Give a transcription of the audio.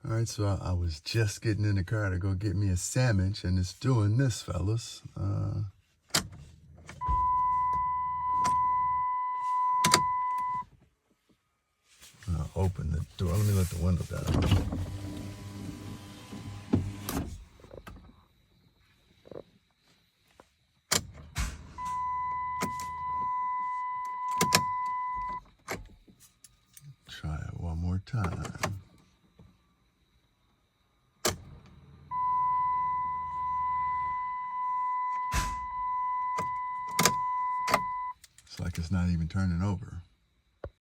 All right, so I was just getting in the car to go get me a sandwich, and it's doing this, fellas. I'll open the door. Let me let the window down. Try it one more time. It's like it's not even turning over.